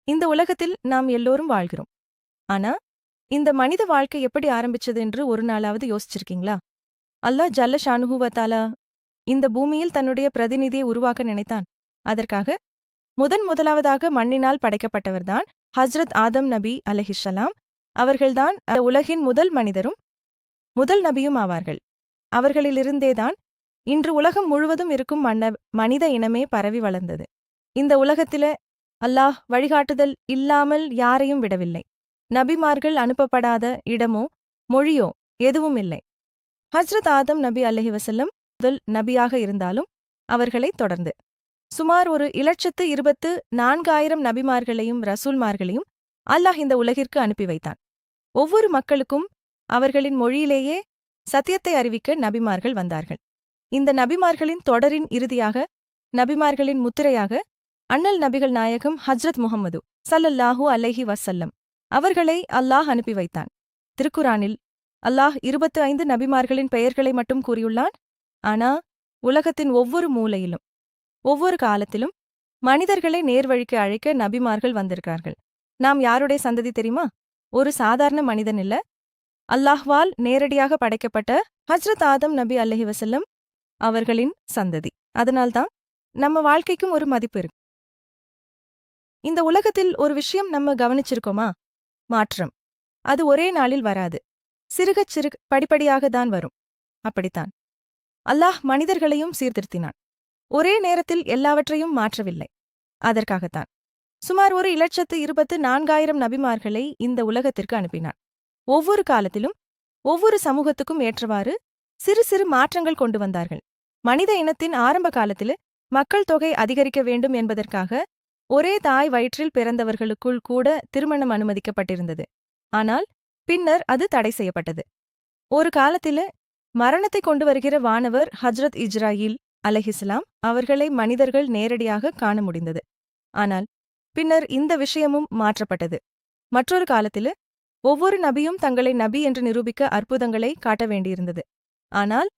இந்த உலகத்தில் நாம் எல்லோரும் வாழ்கிறோம். ஆனா, இந்த மனித வாழ்க்கை எப்படி ஆரம்பிச்சது என்று ஒரு நாளாவது யோசிச்சிருக்கீங்களா? அல்லாஹ் ஜல்ல ஷானுஹு வ தஆலா இந்த பூமியில் தன்னுடைய பிரதிநிதியை உருவாக்க நினைத்தான். அதற்காக முதலாவதாக மண்ணினால் படைக்கப்பட்டவர்தான் ஹஜ்ரத் ஆதம் நபி அலைஹிஸ்ஸலாம். அவர்கள்தான் உலகின் முதல் மனிதரும் முதல் நபியும் ஆவார்கள். அவர்களிலிருந்தேதான் இன்று உலகம் முழுவதும் இருக்கும் மனித இனமே பரவி வளர்ந்தது. இந்த உலகத்தில அல்லாஹ் வழிகாட்டுதல் இல்லாமல் யாரையும் விடவில்லை. நபிமார்கள் அனுப்பப்படாத இடமோ மொழியோ எதுவும் இல்லை. ஹஜ்ரத் ஆதம் நபி அலைஹி வஸல்லம் முதல் நபியாக இருந்தாலும் அவர்களைத் தொடர்ந்து சுமார் 1,24,000 நபிமார்களையும் ரசூல்மார்களையும் அல்லாஹ் இந்த உலகிற்கு அனுப்பி வைத்தான். ஒவ்வொரு மக்களுக்கும் அவர்களின் மொழியிலேயே சத்தியத்தை அறிவிக்க நபிமார்கள் வந்தார்கள். இந்த நபிமார்களின் தொடரின் இறுதியாக நபிமார்களின் முத்திரையாக அண்ணல் நபிகள் நாயகம் ஹஜ்ரத் முஹம்மது ஸல்லல்லாஹு அலைஹி வஸல்லம் அவர்களை அல்லாஹ் அனுப்பி வைத்தான். திருக்குரானில் அல்லாஹ் 25 நபிமார்களின் பெயர்களை மட்டும் கூறியுள்ளான். ஆனா உலகத்தின் ஒவ்வொரு மூலையிலும் ஒவ்வொரு காலத்திலும் மனிதர்களை நேர்வழிக்கு அழைக்க நபிமார்கள் வந்திருக்கார்கள். நாம் யாருடைய சந்ததி தெரியுமா? ஒரு சாதாரண மனிதன் இல்ல, அல்லாஹ்வால் நேரடியாக படைக்கப்பட்ட ஹஜ்ரத் ஆதம் நபி அலைஹி வஸல்லம் அவர்களின் சந்ததி. அதனால்தான் நம்ம வாழ்க்கைக்கும் ஒரு மதிப்பு இருக்கு. இந்த உலகத்தில் ஒரு விஷயம் நம்ம கவனிச்சிருக்கோமா? மாற்றம். அது ஒரே நாளில் வராது. சிறுகச் படிப்படியாக தான் வரும். அப்படித்தான் அல்லாஹ் மனிதர்களையும் சீர்திருத்தினான். ஒரே நேரத்தில் எல்லாவற்றையும் மாற்றவில்லை. அதற்காகத்தான் சுமார் 1,24,000 நபிமார்களை இந்த உலகத்திற்கு அனுப்பினான். ஒவ்வொரு காலத்திலும் ஒவ்வொரு சமூகத்துக்கும் ஏற்றவாறு சிறு சிறு மாற்றங்கள் கொண்டு வந்தார்கள். மனித இனத்தின் ஆரம்ப காலத்தில் மக்கள் தொகை அதிகரிக்க வேண்டும் என்பதற்காக ஒரே தாய் வயிற்றில் பிறந்தவர்களுக்குள் கூட திருமணம் அனுமதிக்கப்பட்டிருந்தது. ஆனால் பின்னர் அது தடை செய்யப்பட்டது. ஒரு காலத்தில மரணத்தை கொண்டு வருகிற வானவர் ஹஜ்ரத் இஸ்ராயீல் அலைஹிஸ்ஸலாம் அவர்களை மனிதர்கள் நேரடியாக காண முடிந்தது. ஆனால் பின்னர் இந்த விஷயமும் மாற்றப்பட்டது. மற்றொரு காலத்தில ஒவ்வொரு நபியும் தங்களை நபி என்று நிரூபிக்க அற்புதங்களை காட்ட வேண்டியிருந்தது. ஆனால்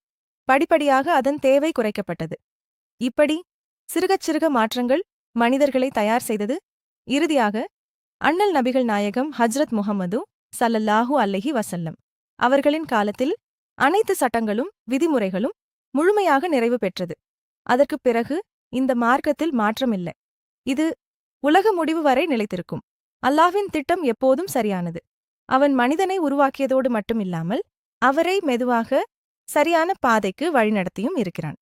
படிப்படியாக அதன் தேவை குறைக்கப்பட்டது. இப்படி சிறுகச் சிறுக மாற்றங்கள் மனிதர்களை தயார் செய்தது. இறுதியாக அண்ணல் நபிகள் நாயகம் ஹஜ்ரத் முஹம்மது ஸல்லல்லாஹு அலைஹி வஸல்லம் அவர்களின் காலத்தில் அனைத்து சட்டங்களும் விதிமுறைகளும் முழுமையாக நிறைவு பெற்றது. அதற்குப் பிறகு இந்த மார்க்கத்தில் மாற்றமில்லை. இது உலக முடிவு வரை நிலைத்திருக்கும். அல்லாஹ்வின் திட்டம் எப்போதும் சரியானது. அவன் மனிதனை உருவாக்கியதோடு மட்டுமில்லாமல் அவரை மெதுவாக சரியான பாதைக்கு வழிநடத்தியும் இருக்கிறான்.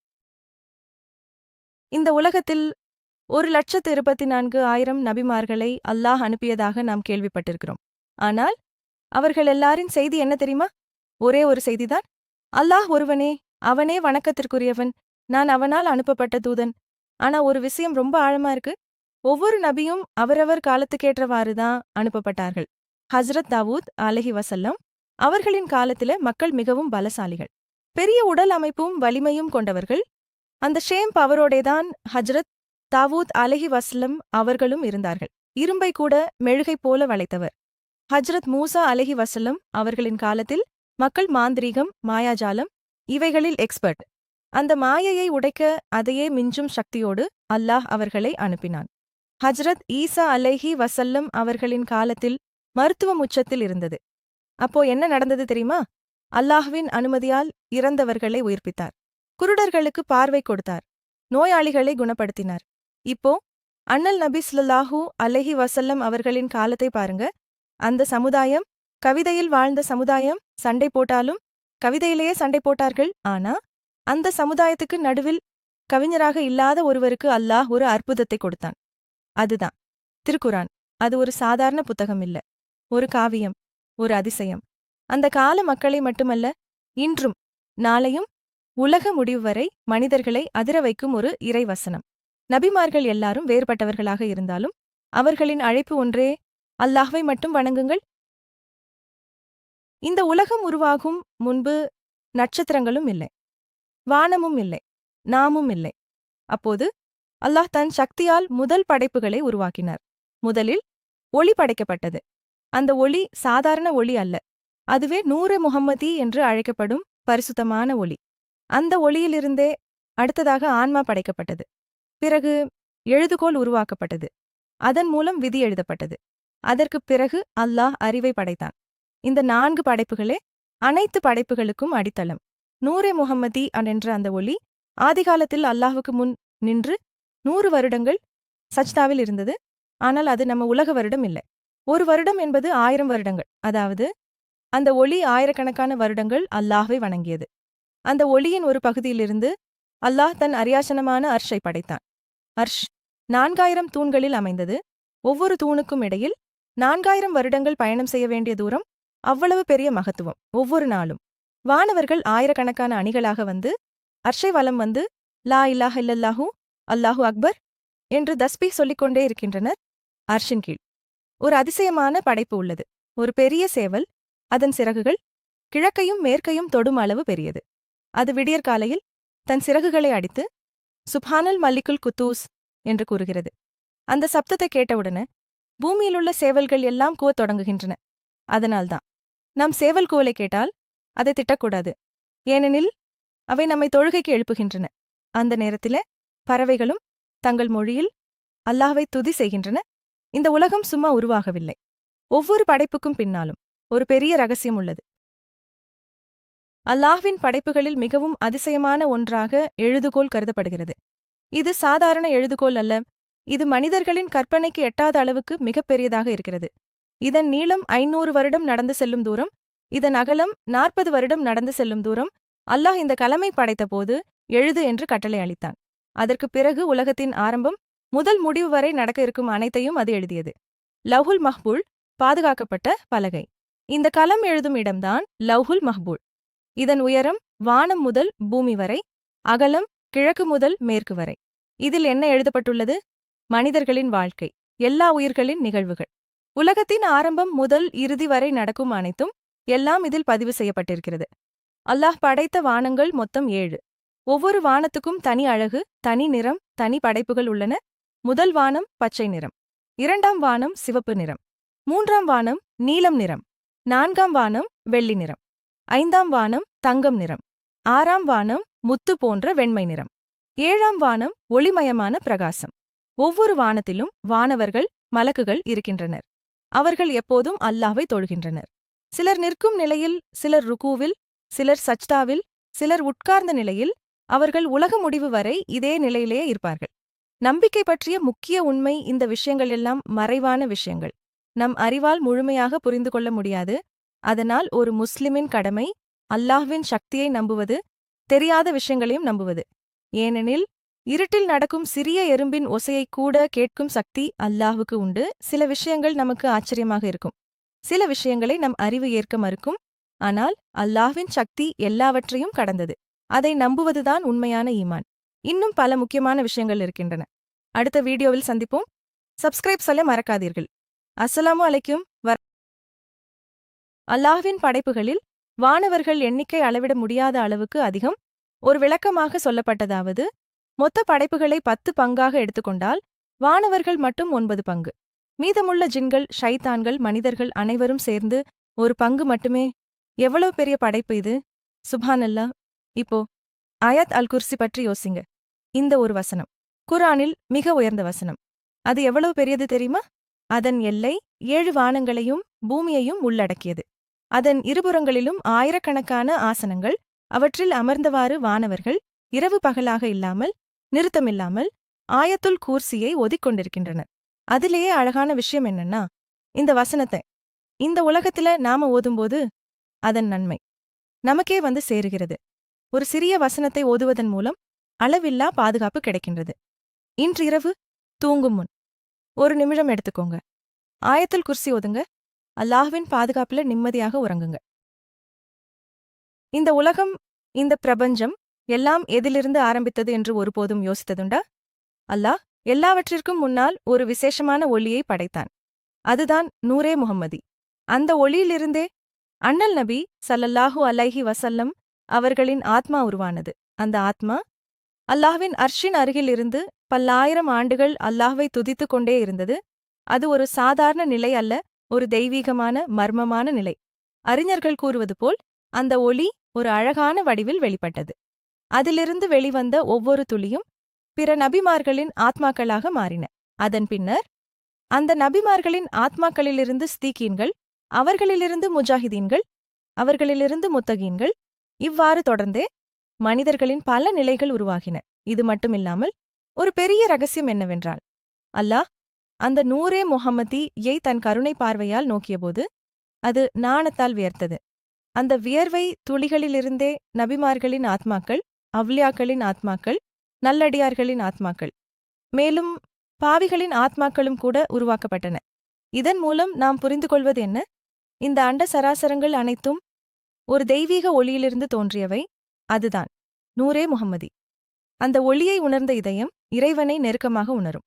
இந்த உலகத்தில் 1,24,000 நபிமார்களை அல்லாஹ் அனுப்பியதாக நாம் கேள்விப்பட்டிருக்கிறோம். ஆனால் அவர்கள் எல்லாரின் செய்தி என்ன தெரியுமா? ஒரே ஒரு செய்திதான். அல்லாஹ் ஒருவனே, அவனே வணக்கத்திற்குரியவன், நான் அவனால் அனுப்பப்பட்ட தூதன். ஆனா ஒரு விஷயம் ரொம்ப ஆழமா இருக்கு. ஒவ்வொரு நபியும் அவரவர் காலத்துக்கேற்றவாறுதான் அனுப்பப்பட்டார்கள். ஹஜ்ரத் தாவூத் அலைஹி வஸல்லம் அவர்களின் காலத்தில மக்கள் மிகவும் பலசாலிகள், பெரிய உடல் அமைப்பும் வலிமையும் கொண்டவர்கள். அந்த ஷேம் பவரோடேதான் ஹஜ்ரத் தாவூத் அலைஹி வஸல்லம் அவர்களும் இருந்தார்கள். இரும்பை கூட மெழுகை போல வளைத்தவர். ஹஜ்ரத் மூசா அலைஹி வஸல்லம் அவர்களின் காலத்தில் மக்கள் மாந்திரீகம், மாயாஜாலம் இவைகளில் எக்ஸ்பர்ட். அந்த மாயையை உடைக்க அதையே மிஞ்சும் சக்தியோடு அல்லாஹ் அவர்களை அனுப்பினான். ஹஜ்ரத் ஈசா அலைஹி வஸல்லம் அவர்களின் காலத்தில் மருத்துவம் உச்சத்தில் இருந்தது. அப்போ என்ன நடந்தது தெரியுமா? அல்லாஹ்வின் அனுமதியால் இறந்தவர்களை உயிர்ப்பித்தார். குருடர்களுக்கு பார்வை கொடுத்தார். நோயாளிகளை குணப்படுத்தினார். இப்போ அண்ணல் நபி ஸல்லல்லாஹு அலைஹி வஸல்லம் அவர்களின் காலத்தை பாருங்க. அந்த சமுதாயம் கவிதையில் வாழ்ந்த சமுதாயம். சண்டை போட்டாலும் கவிதையிலேயே சண்டை போட்டார்கள். ஆனா அந்த சமுதாயத்துக்கு நடுவில் கவிஞராக இல்லாத ஒருவருக்கு அல்லாஹ் ஒரு அற்புதத்தை கொடுத்தான். அதுதான் திருக்குரான். அது ஒரு சாதாரண புத்தகம் இல்ல, ஒரு காவியம், ஒரு அதிசயம். அந்த கால மக்களை மட்டுமல்ல, இன்றும் நாளையும் உலக முடிவு வரை மனிதர்களை அதிர வைக்கும் ஒரு இறைவசனம். நபிமார்கள் எல்லாரும் வேறுபட்டவர்களாக இருந்தாலும் அவர்களின் அழைப்பு ஒன்றே, அல்லாஹ்வை மட்டும் வணங்குங்கள். இந்த உலகம் உருவாகும் முன்பு நட்சத்திரங்களும் இல்லை, வானமும் இல்லை, நாமும் இல்லை. அப்போது அல்லாஹ் தன் சக்தியால் முதல் படைப்புகளை உருவாக்கினார். முதலில் ஒளி படைக்கப்பட்டது. அந்த ஒளி சாதாரண ஒளி அல்ல, அதுவே நூறு முஹம்மதி என்று அழைக்கப்படும் பரிசுத்தமான ஒளி. அந்த ஒளியிலிருந்தே அடுத்ததாக ஆன்மா படைக்கப்பட்டது. பிறகு எழுதுகோல் உருவாக்கப்பட்டது. அதன் மூலம் விதி எழுதப்பட்டது. அதற்குப் பிறகு அல்லாஹ் அறிவை படைத்தான். இந்த 4 படைப்புகளே அனைத்து படைப்புகளுக்கும் அடித்தளம். நூரே முஹம்மதி என்ற அந்த ஒளி ஆதிகாலத்தில் அல்லாஹ்வுக்கு முன் நின்று 100 வருடங்கள் சஜ்தாவில் இருந்தது. ஆனால் அது நம்ம உலக வருடம் இல்லை. ஒரு வருடம் என்பது 1000 வருடங்கள். அதாவது அந்த ஒளி ஆயிரக்கணக்கான வருடங்கள் அல்லாஹ்வை வணங்கியது. அந்த ஒளியின் ஒரு பகுதியிலிருந்து அல்லாஹ் தன் அரியாசனமான அர்ஷை படைத்தான். அர்ஷ் 4000 தூண்களில் அமைந்தது. ஒவ்வொரு தூணுக்கும் இடையில் 4000 வருடங்கள் பயணம் செய்ய வேண்டிய தூரம். அவ்வளவு பெரிய மகத்துவம். ஒவ்வொரு நாளும் வானவர்கள் ஆயிரக்கணக்கான அணிகளாக வந்து அர்ஷை வலம் வந்து லா இலாஹ இல்லல்லாஹு அல்லாஹு அக்பர் என்று தஸ்பீஹ் சொல்லிக்கொண்டே இருக்கின்றனர். அர்ஷின் கீழ் ஒரு அதிசயமான படைப்பு உள்ளது. ஒரு பெரிய சேவல். அதன் சிறகுகள் கிழக்கையும் மேற்கையும் தொடும் அளவு பெரியது. அது விடியற்காலையில் தன் சிறகுகளை அடித்து சுப்ஹானல் மல்லிக்குல் குத்தூஸ் என்று கூறுகிறது. அந்த சப்தத்தை கேட்டவுடனே பூமியிலுள்ள சேவல்கள் எல்லாம் கூவத் தொடங்குகின்றன. அதனால்தான் நாம் சேவல் கூவலை கேட்டால் அதை திட்டக்கூடாது. ஏனெனில் அவை நம்மை தொழுகைக்கு எழுப்புகின்றன. அந்த நேரத்திலே பறவைகளும் தங்கள் மொழியில் அல்லாஹ்வை துதி செய்கின்றன. இந்த உலகம் சும்மா உருவாகவில்லை. ஒவ்வொரு படைப்புக்கும் பின்னாலும் ஒரு பெரிய ரகசியம் உள்ளது. அல்லாஹ்வின் படைப்புகளில் மிகவும் அதிசயமான ஒன்றாக எழுதுகோல் கருதப்படுகிறது. இது சாதாரண எழுதுகோல் அல்ல. இது மனிதர்களின் கற்பனைக்கு எட்டாத அளவுக்கு மிகப்பெரியதாக இருக்கிறது. இதன் நீளம் 500 வருடம் நடந்து செல்லும் தூரம். இதன் அகலம் 40 வருடம் நடந்து செல்லும் தூரம். அல்லாஹ் இந்த கலமை படைத்தபோது எழுது என்று கட்டளை அளித்தான். அதற்குப் பிறகு உலகத்தின் ஆரம்பம் முதல் முடிவு வரை நடக்க இருக்கும் அனைத்தையும் அது எழுதியது. லவ்ஹுல் மஹ்பூல் பாதுகாக்கப்பட்ட பலகை. இந்த கலம் எழுதும் இடம்தான் லவ்ஹுல் மஹ்பூல். இதன் உயரம் வானம் முதல் பூமி வரை, அகலம் கிழக்கு முதல் மேற்கு வரை. இதில் என்ன எழுதப்பட்டுள்ளது? மனிதர்களின் வாழ்க்கை, எல்லா உயிர்களின் நிகழ்வுகள், உலகத்தின் ஆரம்பம் முதல் இறுதி வரை நடக்கும் அனைத்தும் எல்லாம் இதில் பதிவு செய்யப்பட்டிருக்கிறது. அல்லாஹ் படைத்த வானங்கள் மொத்தம் 7. ஒவ்வொரு வானத்துக்கும் தனி அழகு, தனி நிறம், தனி படைப்புகள் உள்ளன. முதல் வானம் பச்சை நிறம், 2ஆம் வானம் சிவப்பு நிறம், 3ஆம் வானம் நீலம் நிறம், 4ஆம் வானம் வெள்ளி நிறம், 5ஆம் வானம் தங்கம் நிறம், 6ஆம் வானம் முத்து போன்ற வெண்மை நிறம், 7ஆம் வானம் ஒளிமயமான பிரகாசம். ஒவ்வொரு வானத்திலும் வானவர்கள், மலக்குகள் இருக்கின்றனர். அவர்கள் எப்போதும் அல்லாஹ்வை தொழுகின்றனர். சிலர் நிற்கும் நிலையில், சிலர் ருகூவில், சிலர் சஜ்தாவில், சிலர் உட்கார்ந்த நிலையில். அவர்கள் உலக முடிவு வரை இதே நிலையிலேயே இருப்பார்கள். நம்பிக்கை பற்றிய முக்கிய உண்மை, இந்த விஷயங்கள் எல்லாம் மறைவான விஷயங்கள். நம் அறிவால் முழுமையாக புரிந்து கொள்ள முடியாது. அதனால் ஒரு முஸ்லிமின் கடமை அல்லாஹ்வின் சக்தியை நம்புவது, தெரியாத விஷயங்களையும் நம்புவது. ஏனெனில் இருட்டில் நடக்கும் சிறிய எறும்பின் ஒசையைக் கூட கேட்கும் சக்தி அல்லாஹ்வுக்கு உண்டு. சில விஷயங்கள் நமக்கு ஆச்சரியமாக இருக்கும். சில விஷயங்களை நம் அறிவு ஏற்க மறுக்கும். ஆனால் அல்லாஹ்வின் சக்தி எல்லாவற்றையும் கடந்தது. அதை நம்புவதுதான் உண்மையான ஈமான். இன்னும் பல முக்கியமான விஷயங்கள் இருக்கின்றன. அடுத்த வீடியோவில் சந்திப்போம். சப்ஸ்கிரைப் சொல்ல மறக்காதீர்கள். அஸ்ஸலாமு அலைக்கும் அல்லாஹ்வின் படைப்புகளில் வானவர்கள் எண்ணிக்கை அளவிட முடியாத அளவுக்கு அதிகம். ஒரு விளக்கமாக சொல்லப்பட்டதாவது, மொத்த படைப்புகளை 10 பங்காக எடுத்துக்கொண்டால் வானவர்கள் மட்டும் 9 பங்கு. மீதமுள்ள ஜின்கள், ஷைத்தான்கள், மனிதர்கள் அனைவரும் சேர்ந்து ஒரு பங்கு மட்டுமே. எவ்வளவு பெரிய படைப்பு இது! சுப்ஹானல்லாஹ். இப்போ ஆயத் அல் குர்சி பற்றி யோசிங்க. இந்த ஒரு வசனம் குர்ஆனில் மிக உயர்ந்த வசனம். அது எவ்வளவு பெரியது தெரியுமா? அதன் எல்லை 7 வானங்களையும் பூமியையும் உள்ளடக்கியது. அதன் இருபுறங்களிலும் ஆயிரக்கணக்கான ஆசனங்கள். அவற்றில் அமர்ந்தவாறு வானவர்கள் இரவு பகலாக இல்லாமல், நிறுத்தமில்லாமல் ஆயத்துல் கூர்சியை ஓதிக்கொண்டிருக்கின்றனர். அதிலேயே அழகான விஷயம் என்னன்னா, இந்த வசனத்தை இந்த உலகத்துல நாம ஓதும்போது அதன் நன்மை நமக்கே வந்து சேருகிறது. ஒரு சிறிய வசனத்தை ஓதுவதன் மூலம் அளவில்லா பாதுகாப்பு கிடைக்கின்றது. இன்றிரவு தூங்கும் முன் 1 நிமிடம் எடுத்துக்கோங்க. ஆயத்துல் குர்சி ஓதுங்க. அல்லாஹ்வின் பாதுகாப்புல நிம்மதியாக உறங்குங்க. இந்த உலகம், இந்த பிரபஞ்சம் எல்லாம் எதிலிருந்து ஆரம்பித்தது என்று ஒருபோதும் யோசித்ததுண்டா? அல்லாஹ் எல்லாவற்றிற்கும் முன்னால் ஒரு விசேஷமான ஒளியை படைத்தான். அதுதான் நூரே முஹம்மதி. அந்த ஒளியிலிருந்தே அண்ணல் நபி ஸல்லல்லாஹு அலைஹி வஸல்லம் அவர்களின் ஆத்மா உருவானது. அந்த ஆத்மா அல்லாஹ்வின் அர்ஷின் அருகில் இருந்து பல்லாயிரம் ஆண்டுகள் அல்லாஹ்வை துதித்துக் கொண்டே இருந்தது. அது ஒரு சாதாரண நிலை அல்ல, ஒரு தெய்வீகமான மர்மமான நிலை. அறிஞர்கள் கூறுவது போல் அந்த ஒளி ஒரு அழகான வடிவில் வெளிப்பட்டது. அதிலிருந்து வெளிவந்த ஒவ்வொரு துளியும் பிற நபிமார்களின் ஆத்மாக்களாக மாறின. அதன் பின்னர் அந்த நபிமார்களின் ஆத்மாக்களிலிருந்து ஸ்தீக்கீன்கள், அவர்களிலிருந்து முஜாஹிதீன்கள், அவர்களிலிருந்து முத்தகீன்கள், இவ்வாறு தொடர்ந்தே மனிதர்களின் பல நிலைகள் உருவாகின. இது மட்டுமில்லாமல் ஒரு பெரிய ரகசியம் என்னவென்றால், அல்லாஹ் அந்த நூரே முஹம்மதியை தன் கருணை பார்வையால் நோக்கியபோது அது நாணத்தால் வியர்த்தது. அந்த வியர்வை துளிகளிலிருந்தே நபிமார்களின் ஆத்மாக்கள், அவ்லியாக்களின் ஆத்மாக்கள், நல்லடியார்களின் ஆத்மாக்கள், மேலும் பாவிகளின் ஆத்மாக்களும் கூட உருவாக்கப்பட்டன. இதன் மூலம் நாம் புரிந்து கொள்வது என்ன? இந்த அண்ட சராசரங்கள் அனைத்தும் ஒரு தெய்வீக ஒளியிலிருந்து தோன்றியவை. அதுதான் நூரே முஹம்மதி. அந்த ஒளியை உணர்ந்த இதயம் இறைவனை நெருக்கமாக உணரும்.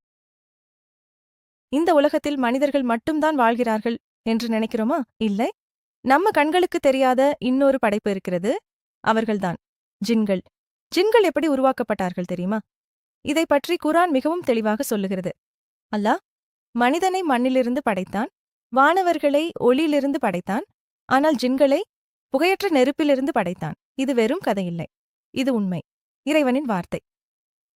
இந்த உலகத்தில் மனிதர்கள் மட்டும்தான் வாழ்கிறார்கள் என்று நினைக்கிறோமா? இல்லை. நம்ம கண்களுக்கு தெரியாத இன்னொரு படைப்பு இருக்கிறது. அவர்கள்தான் ஜின்கள். ஜின்கள் எப்படி உருவாக்கப்பட்டார்கள் தெரியுமா? இதை பற்றி குர்ஆன் மிகவும் தெளிவாக சொல்லுகிறது. அல்லாஹ் மனிதனை மண்ணிலிருந்து படைத்தான், வானவர்களை ஒளியிலிருந்து படைத்தான், ஆனால் ஜின்களை புகையற்ற நெருப்பிலிருந்து படைத்தான். இது வெறும் கதையில்லை, இது உண்மை, இறைவனின் வார்த்தை.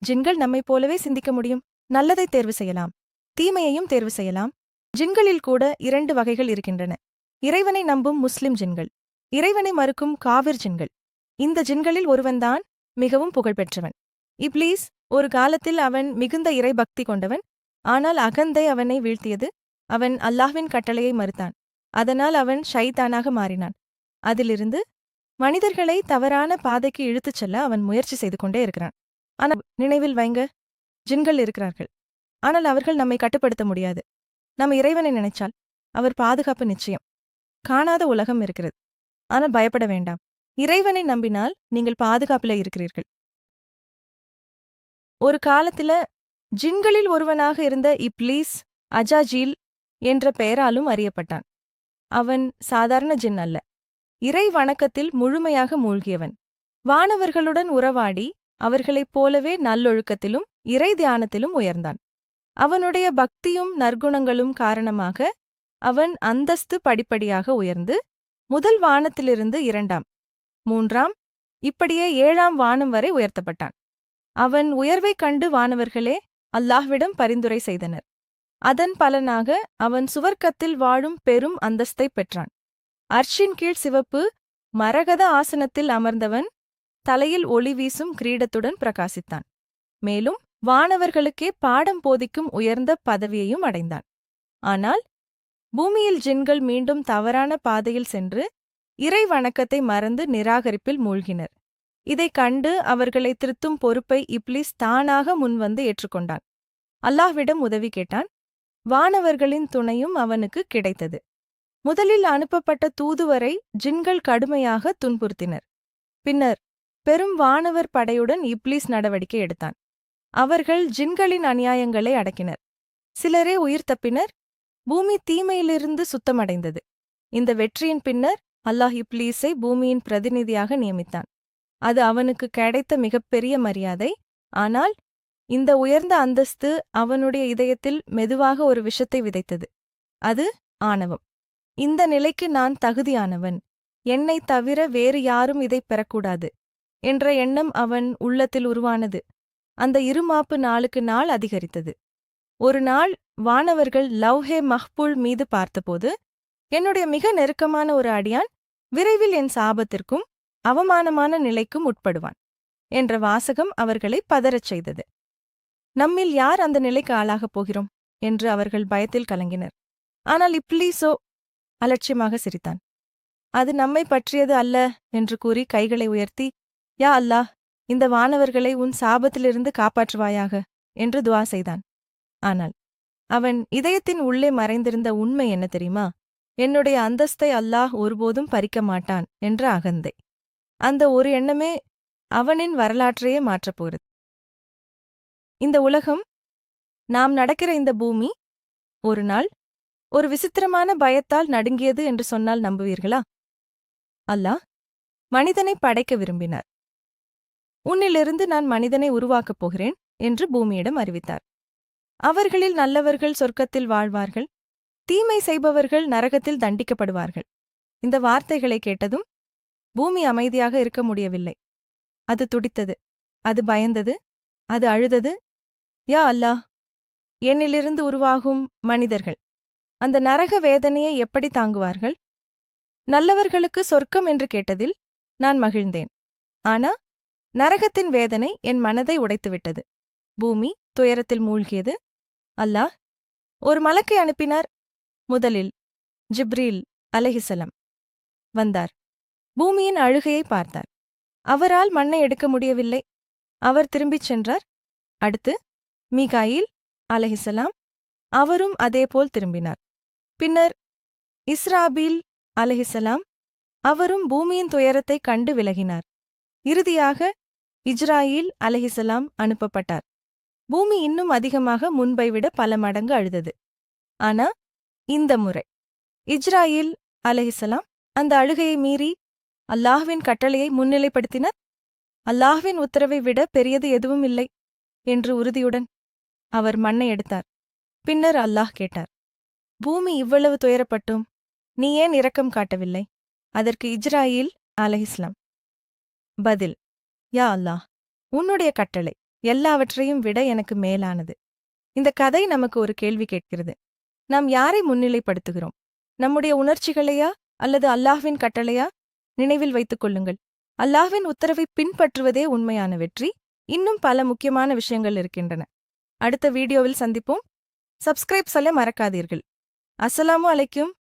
ஜின்கள் நம்மைப் போலவே சிந்திக்க முடியும். நல்லதை தேர்வு செய்யலாம், தீமையையும் தேர்வு செய்யலாம். ஜின்களில் கூட 2 வகைகள் இருக்கின்றன. இறைவனை நம்பும் முஸ்லிம் ஜின்கள், இறைவனை மறுக்கும் காவிர் ஜின்கள். இந்த ஜின்களில் ஒருவன்தான் மிகவும் புகழ்பெற்றவன், இப்லீஸ். ஒரு காலத்தில் அவன் மிகுந்த இறை பக்தி கொண்டவன். ஆனால் அகந்தை அவனை வீழ்த்தியது. அவன் அல்லாஹ்வின் கட்டளையை மறுத்தான். அதனால் அவன் ஷைத்தானாக மாறினான். அதிலிருந்து மனிதர்களை தவறான பாதைக்கு இழுத்துச் செல்ல அவன் முயற்சி செய்து கொண்டே இருக்கிறான். ஆனால் நினைவில் வைங்க, ஜின்கள் இருக்கிறார்கள், ஆனால் அவர்கள் நம்மை கட்டுப்படுத்த முடியாது. நம்ம இறைவனை நினைச்சால் அவர் பாதுகாப்பு நிச்சயம். காணாத உலகம் இருக்கிறது, ஆனால் பயப்பட வேண்டாம். இறைவனை நம்பினால் நீங்கள் பாதுகாப்பில் இருக்கிறீர்கள். ஒரு காலத்துல ஜின்களில் ஒருவனாக இருந்த இப்லீஸ் அஜாஜீல் என்ற பெயராலும் அறியப்பட்டான். அவன் சாதாரண ஜின் அல்ல, இறை வணக்கத்தில் முழுமையாக மூழ்கியவன். வானவர்களுடன் உறவாடி அவர்களைப் போலவே நல்லொழுக்கத்திலும் இறை தியானத்திலும் உயர்ந்தான். அவனுடைய பக்தியும் நற்குணங்களும் காரணமாக அவன் அந்தஸ்து படிப்படியாக உயர்ந்து முதல் வானத்திலிருந்து 2ஆம், 3ஆம், இப்படியே 7ஆம் வானம் வரை உயர்த்தப்பட்டான். அவன் உயர்வைக் கண்டு வானவர்களே அல்லாஹ்விடம் பரிந்துரை செய்தனர். அதன் பலனாக அவன் சுவர்க்கத்தில் வாழும் பெரும் அந்தஸ்தைப் பெற்றான். அர்ஷின் கீழ் சிவப்பு மரகத ஆசனத்தில் அமர்ந்தவன் தலையில் ஒளி வீசும் கிரீடத்துடன் பிரகாசித்தான். மேலும் வானவர்களுக்கே பாடம் போதிக்கும் உயர்ந்த பதவியையும் அடைந்தான். ஆனால் பூமியில் ஜின்கள் மீண்டும் தவறான பாதையில் சென்று இறை வணக்கத்தை மறந்து நிராகரிப்பில் மூழ்கினர். இதைக் கண்டு அவர்களை திருத்தும் பொறுப்பை இப்லீஸ் தானாக முன்வந்து ஏற்றுக்கொண்டான். அல்லாஹ்விடம் உதவி கேட்டான். வானவர்களின் துணையும் அவனுக்கு கிடைத்தது. முதலில் அனுப்பப்பட்ட தூதுவரை ஜின்கள் கடுமையாக துன்புறுத்தினர். பின்னர் பெரும் வானவர் படையுடன் இப்லீஸ் நடவடிக்கை எடுத்தான். அவர்கள் ஜின்களின் அநியாயங்களை அடக்கினர். சிலரே உயிர் தப்பினர். பூமி தீமையிலிருந்து சுத்தமடைந்தது. இந்த வெற்றியின் பின்னர் அல்லாஹ் இப்லீஸை பூமியின் பிரதிநிதியாக நியமித்தான். அது அவனுக்கு கிடைத்த மிகப்பெரிய மரியாதை. ஆனால் இந்த உயர்ந்த அந்தஸ்து அவனுடைய இதயத்தில் மெதுவாக ஒரு விஷத்தை விதைத்தது. அது ஆணவம். இந்த நிலைக்கு நான் தகுதியானவன், என்னைத் தவிர வேறு யாரும் இதைப் பெறக்கூடாது என்ற எண்ணம் அவன் உள்ளத்தில் உருவானது. அந்த இருமாப்பு நாளுக்கு நாள் அதிகரித்தது. ஒரு நாள் வானவர்கள் லவ்ஹே மஹ்பூல் மீது பார்த்தபோது, என்னுடைய மிக நெருக்கமான ஒரு அடியான் விரைவில் என் சாபத்திற்கும் அவமானமான நிலைக்கும் உட்படுவான் என்ற வாசகம் அவர்களை பதறச் செய்தது. நம்மில் யார் அந்த நிலைக்கு ஆளாகப் போகிறோம் என்று அவர்கள் பயத்தில் கலங்கினர். ஆனால் இப்லீஸோ அலட்சியமாக சிரித்தான். அது நம்மை பற்றியது அல்ல என்று கூறி கைகளை உயர்த்தி, யா அல்லாஹ், இந்த வானவர்களை உன் சாபத்திலிருந்து காப்பாற்றுவாயாக என்று துவா செய்தான். ஆனால் அவன் இதயத்தின் உள்ளே மறைந்திருந்த உண்மை என்ன தெரியுமா? என்னுடைய அந்தஸ்தை அல்லாஹ் ஒருபோதும் பறிக்க மாட்டான் என்ற அகந்தை. அந்த ஒரு எண்ணமே அவனின் வரலாற்றையே மாற்றப்போகிறது. இந்த உலகம், நாம் நடக்கிற இந்த பூமி ஒரு நாள் ஒரு விசித்திரமான பயத்தால் நடுங்கியது என்று சொன்னால் நம்புவீர்களா? அல்லாஹ் மனிதனை படைக்க விரும்பினார். உன்னிலிருந்து நான் மனிதனை உருவாக்கப் போகிறேன் என்று பூமியிடம் அறிவித்தார். அவர்களில் நல்லவர்கள் சொர்க்கத்தில் வாழ்வார்கள், தீமை செய்பவர்கள் நரகத்தில் தண்டிக்கப்படுவார்கள். இந்த வார்த்தைகளை கேட்டதும் பூமி அமைதியாக இருக்க முடியவில்லை. அது துடித்தது, அது பயந்தது, அது அழுதது. யா அல்லாஹ், என்னிலிருந்து உருவாகும் மனிதர்கள் அந்த நரக வேதனையை எப்படி தாங்குவார்கள்? நல்லவர்களுக்கு சொர்க்கம் என்று கேட்டதில் நான் மகிழ்ந்தேன். ஆனா நரகத்தின் வேதனை என் மனதை உடைத்துவிட்டது. பூமி துயரத்தில் மூழ்கியது. அல்லாஹ் ஒரு மலக்கை அனுப்பினார். முதலில் ஜிப்ரீல் அலைஹிஸ்ஸலாம் வந்தார். பூமியின் அழுகையை பார்த்தார். அவரால் மண்ணை எடுக்க முடியவில்லை. அவர் திரும்பிச் சென்றார். அடுத்து மீகாயில் அலைஹிஸ்ஸலாம், அவரும் அதேபோல் திரும்பினார். பின்னர் இஸ்ராபீல் அலைஹிஸ்ஸலாம், அவரும் பூமியின் துயரத்தைக் கண்டு விலகினார். இறுதியாக இஜ்ராயீல் அலைஹிஸ்ஸலாம் அனுப்பப்பட்டார். பூமி இன்னும் அதிகமாக முன்பை விட பல மடங்கு அழுதது. ஆனா இந்த முறை இஜ்ராயீல் அலைஹிஸ்ஸலாம் அந்த அழுகையை மீறி அல்லாஹ்வின் கட்டளையை முன்னிலைப்படுத்தினர். அல்லாஹ்வின் உத்தரவை விட பெரியது எதுவும் இல்லை என்று உறுதியுடன் அவர் மண்ணை எடுத்தார். பின்னர் அல்லாஹ் கேட்டார், பூமி இவ்வளவு துயரப்பட்டும் நீ ஏன் இரக்கம் காட்டவில்லை? அதற்கு இஜ்ராயீல் அலைஹிஸ்ஸலாம் பதில், யா அல்லாஹ், உன்னுடைய கட்டளை எல்லாவற்றையும் விட எனக்கு மேலானது. இந்த கதை நமக்கு ஒரு கேள்வி கேட்கிறது. நாம் யாரை முன்னிலைப்படுத்துகிறோம்? நம்முடைய உணர்ச்சிகளையா அல்லது அல்லாஹ்வின் கட்டளையா? நினைவில் வைத்துக் கொள்ளுங்கள், அல்லாஹ்வின் உத்தரவை பின்பற்றுவதே உண்மையான வெற்றி. இன்னும் பல முக்கியமான விஷயங்கள் இருக்கின்றன. அடுத்த வீடியோவில் சந்திப்போம். சப்ஸ்கிரைப் சொல்ல மறக்காதீர்கள். அஸ்ஸலாமு அலைக்கும்.